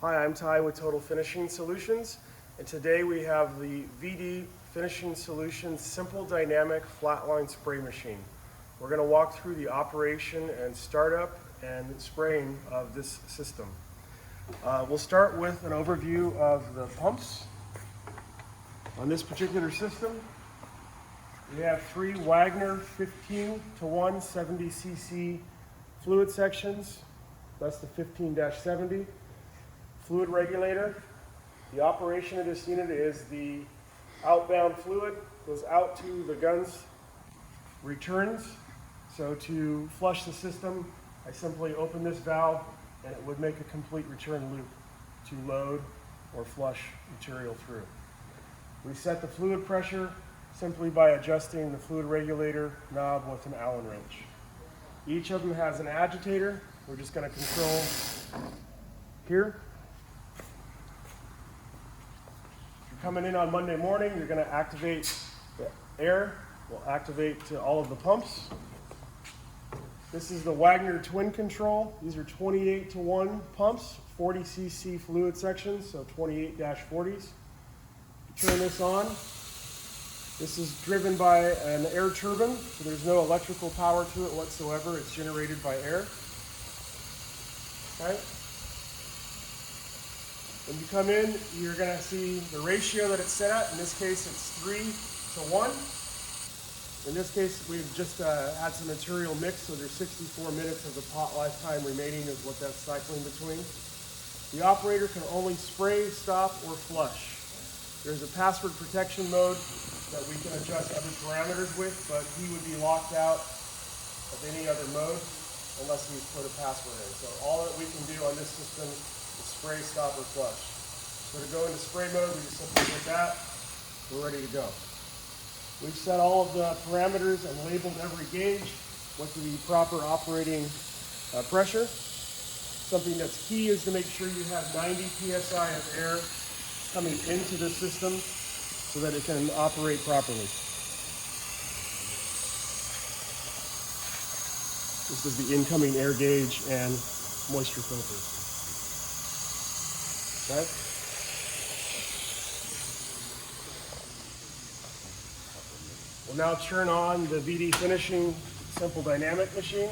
Hi, I'm Ty with Total Finishing Solutions, and today we have the VD Finishing Solutions Simple Dynamic Flatline Spray Machine. We're going to walk through the operation and startup and spraying of this system. We'll start with an overview of the pumps. On this particular system, we have 3 Wagner 15:1 70cc fluid sections. That's the 15-70. Fluid regulator. The operation of this unit is the outbound fluid goes out to the guns, returns. So to flush the system, I simply open this valve and it would make a complete return loop to load or flush material through. We set the fluid pressure simply by adjusting the fluid regulator knob with an Allen wrench. Each of them has an agitator. We're just going to control here. If you're coming in on Monday morning, you're going to activate the air. We'll activate to all of the pumps. This is the Wagner twin control. These are 28:1 pumps, 40cc fluid sections, so 28-40s. Turn this on. This is driven by an air turbine, so there's no electrical power to it whatsoever. It's generated by air. Okay. When you come in, you're going to see the ratio that it's set at. In this case, it's 3:1. In this case, we've just had some material mix, so there's 64 minutes of the pot lifetime remaining is what that's cycling between. The operator can only spray, stop, or flush. There's a password protection mode that we can adjust other parameters with, but he would be locked out of any other mode unless we put a password in. So all that we can do on this system is spray, stop, or flush. So to go into spray mode, we just simply hit that. We're ready to go. We've set all of the parameters and labeled every gauge with the proper operating pressure. Something that's key is to make sure you have 90 psi of air coming into the system so that it can operate properly. This is the incoming air gauge and moisture filter. Okay. We'll now turn on the VD Finishing Simple Dynamic machine.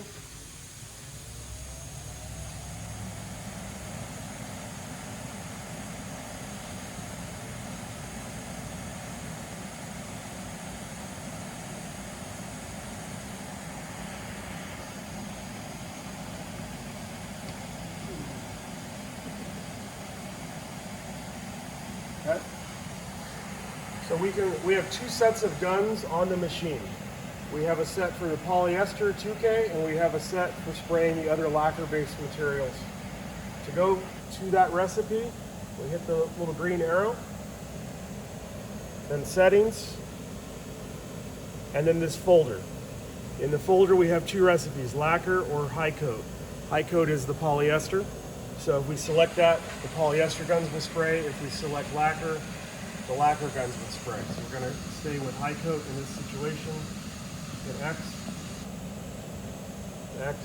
Okay. So we have 2 sets of guns on the machine. We have a set for the polyester 2K and we have a set for spraying the other lacquer-based materials. To go to that recipe, we hit the little green arrow, then settings, and then this folder. In the folder we have 2 recipes, lacquer or high coat. High coat is the polyester. So if we select that, the polyester guns will spray. If we select lacquer, the lacquer guns would spray. So we're going to stay with high coat in this situation. Hit X, X,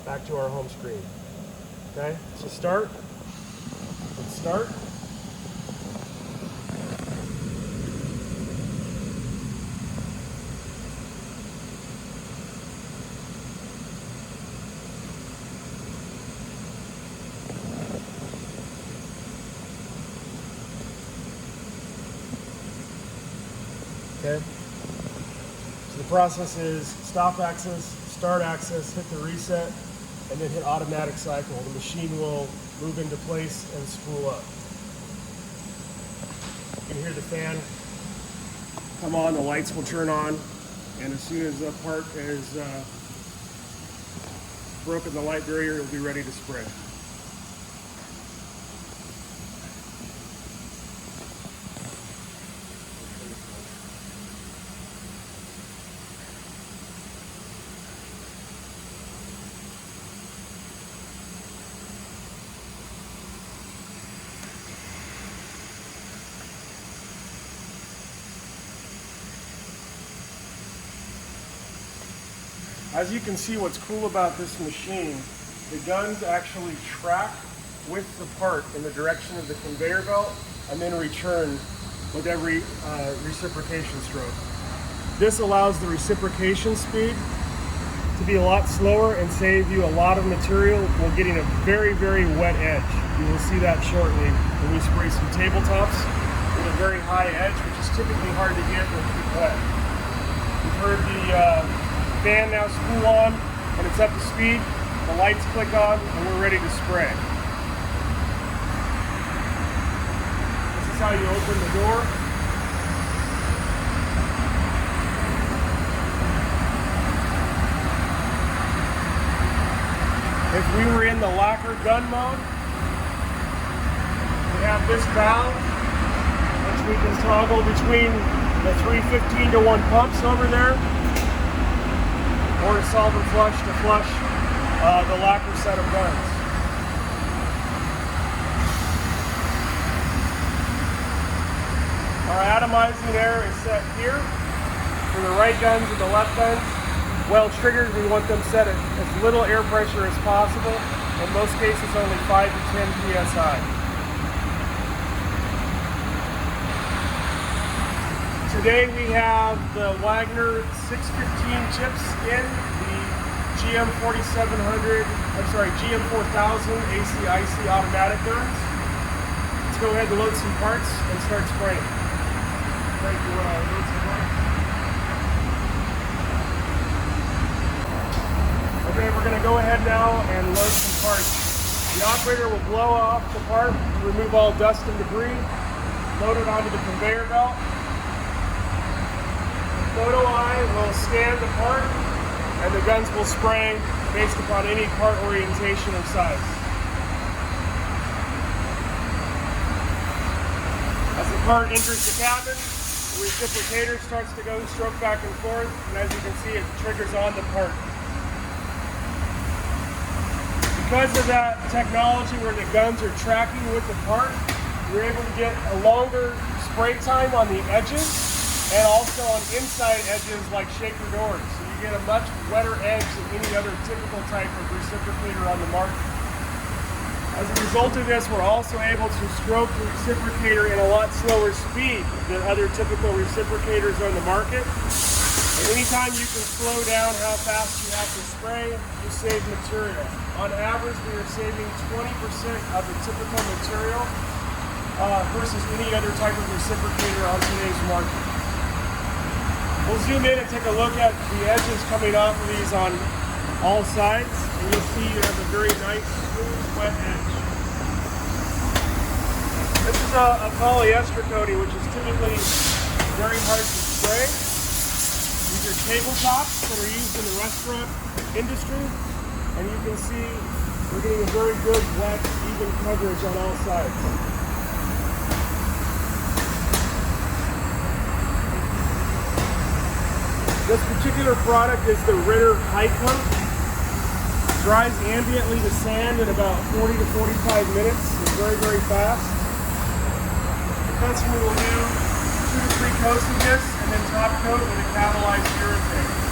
back to our home screen. Okay, so start, hit start. Okay. So the process is stop axis, start axis, hit the reset, and then hit automatic cycle. The machine will move into place and spool up. You can hear the fan come on, the lights will turn on, and as soon as the part is broken the light barrier, it will be ready to spray. As you can see, what's cool about this machine the guns actually track with the part in the direction of the conveyor belt and then return with every reciprocation stroke. This allows the reciprocation speed to be a lot slower and save you a lot of material while getting a very, very wet edge. You will see that shortly when we spray some tabletops with a very high edge, which is typically hard to get when keep wet. You've heard the fan now spool on and it's up to speed. The lights click on and we're ready to spray. This is how you open the door. If we were in the lacquer gun mode, we have this valve, which we can toggle between the 315 to 1 pumps over there, or a solvent flush to flush the lacquer set of guns. Our atomizing air is set here for the right guns and the left guns. Well triggered, we want them set at as little air pressure as possible. In most cases, only 5 to 10 psi. Today we have the Wagner 615 chips in the GM 4700, I'm sorry, GM 4000 AC/IC automatic guns. Let's go ahead and load some parts and start spraying. Thank you. Load some parts. Okay, we're going to go ahead now and load some parts. The operator will blow off the part, remove all dust and debris, load it onto the conveyor belt. The photo eye will scan the part, and the guns will spray based upon any part orientation or size. As the part enters the cabin, the reciprocator starts to go stroke back and forth, and as you can see, it triggers on the part. Because of that technology where the guns are tracking with the part, you're able to get a longer spray time on the edges and also on inside edges like shaker doors. So you get a much wetter edge than any other typical type of reciprocator on the market. As a result of this, we're also able to stroke the reciprocator in a lot slower speed than other typical reciprocators on the market. And anytime you can slow down how fast you have to spray, you save material. On average, we are saving 20% of the typical material versus any other type of reciprocator on today's market. We'll zoom in and take a look at the edges coming off of these on all sides, and you'll see you have a very nice, smooth, wet edge. This is a polyester coating, which is typically very hard to spray. These are tabletops that are used in the restaurant industry, and you can see we're getting a very good, wet, even coverage on all sides. This particular product is the Ritter High Coat. Dries ambiently to sand in about 40 to 45 minutes. It's very, very fast. The customer will do 2 to 3 coats of this and then top coat with a catalyzed urethane.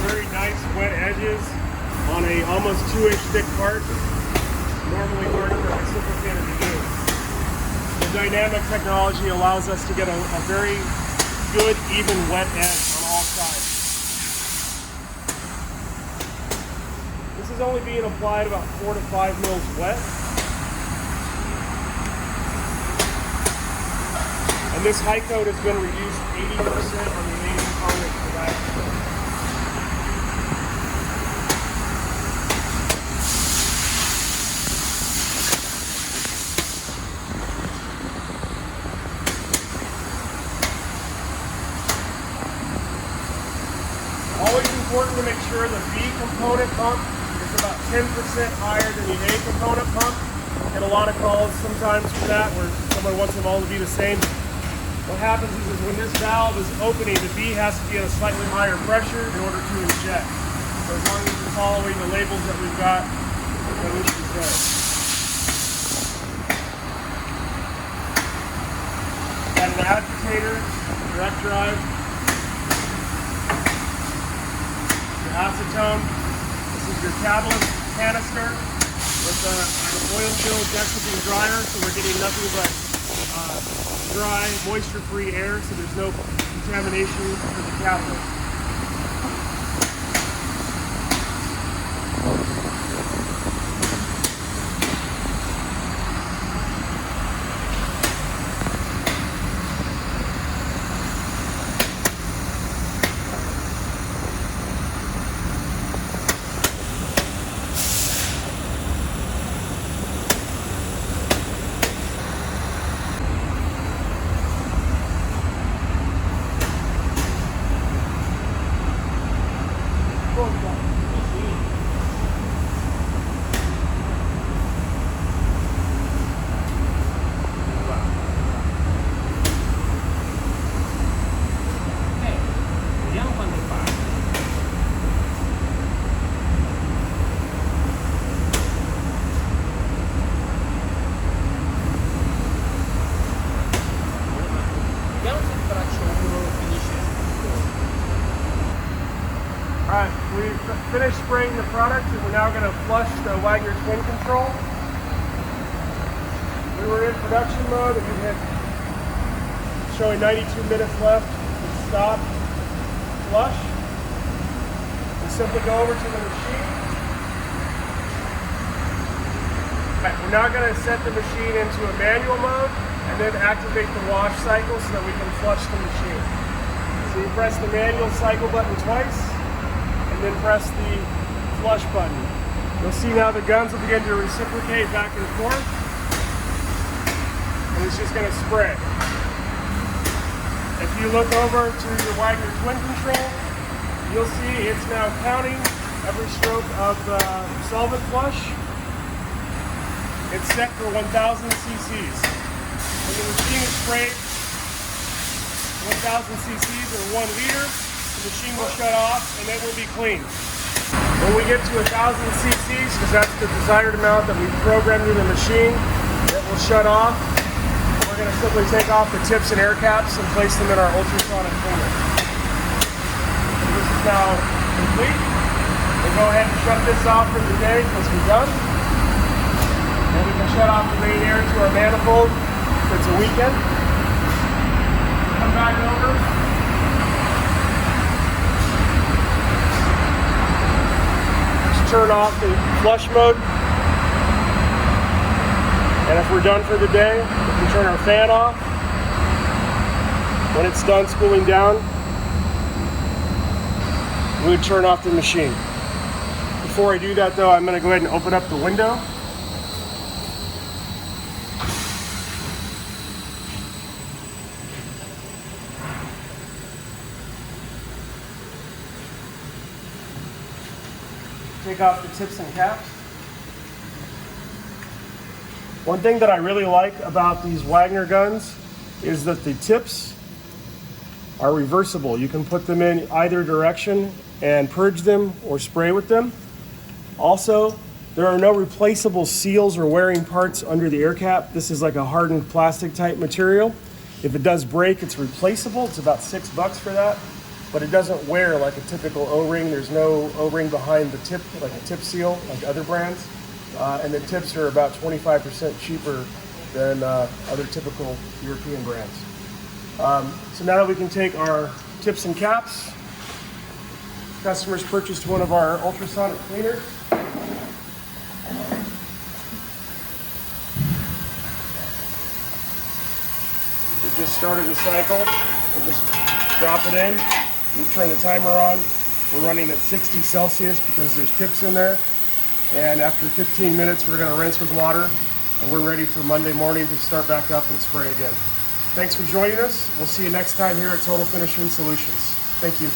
Very nice wet edges on a almost 2-inch thick part. Normally hard for a reciprocator to do. The dynamic technology allows us to get a very good, even wet edge on all sides. This is is only being applied about 4 to 5 mils wet. And this high coat has been reused 80% on the main component for that. Always important to make sure the B component pump is about 10% higher than the A component pump. And a lot of calls sometimes for that where someone wants them all to be the same. What happens is when this valve is opening, the B has to be at a slightly higher pressure in order to inject. So as long as you're following the labels that we've got, no issues there. Got an agitator, direct drive, your acetone. This is your catalyst canister with an oil-filled desiccant dryer, so we're getting nothing but dry, moisture-free air, so there's no contamination for the catalyst. Alright, we've finished spraying the product and we're now going to flush the Wagner twin control. We were in production mode and we hit showing 92 minutes left. We stop, flush. We simply go over to the machine. Alright, we're now going to set the machine into a manual mode and then activate the wash cycle so that we can flush the machine. So you press the manual cycle button twice, and then press the flush button. You'll see now the guns will begin to reciprocate back and forth, and it's just going to spray. If you look over to your Wagner twin control, you'll see it's now counting every stroke of the solvent flush. It's set for 1,000 cc's. When the machine is sprayed 1,000 cc's or 1 liter, the machine will shut off and it will be clean. When we get to 1,000 cc's, because that's the desired amount that we programmed in the machine, it will shut off. We're going to simply take off the tips and air caps and place them in our ultrasonic cleaner. So this is now complete. We'll go ahead and shut this off for the day because we're done. And we can shut off the main air to our manifold if it's a weekend. Come back over. Turn off the flush mode, and if we're done for the day, we can turn our fan off. When it's done cooling down, we would turn off the machine. Before I do that though, I'm going to go ahead and open up the window. Take off the tips and caps. One thing that I really like about these Wagner guns is that the tips are reversible. You can put them in either direction and purge them or spray with them. Also, there are no replaceable seals or wearing parts under the air cap. This is like a hardened plastic type material. If it does break, it's replaceable. It's about $6 for that. But it doesn't wear like a typical O-ring. There's no O-ring behind the tip, like a tip seal, like other brands. And the tips are about 25% cheaper than other typical European brands. So now that we can take our tips and caps, customers purchased one of our ultrasonic cleaners. We've just started the cycle. We'll just drop it in. We'll turn the timer on. We're running at 60 Celsius because there's tips in there. And after 15 minutes, we're going to rinse with water. And we're ready for Monday morning to start back up and spray again. Thanks for joining us. We'll see you next time here at Total Finishing Solutions. Thank you.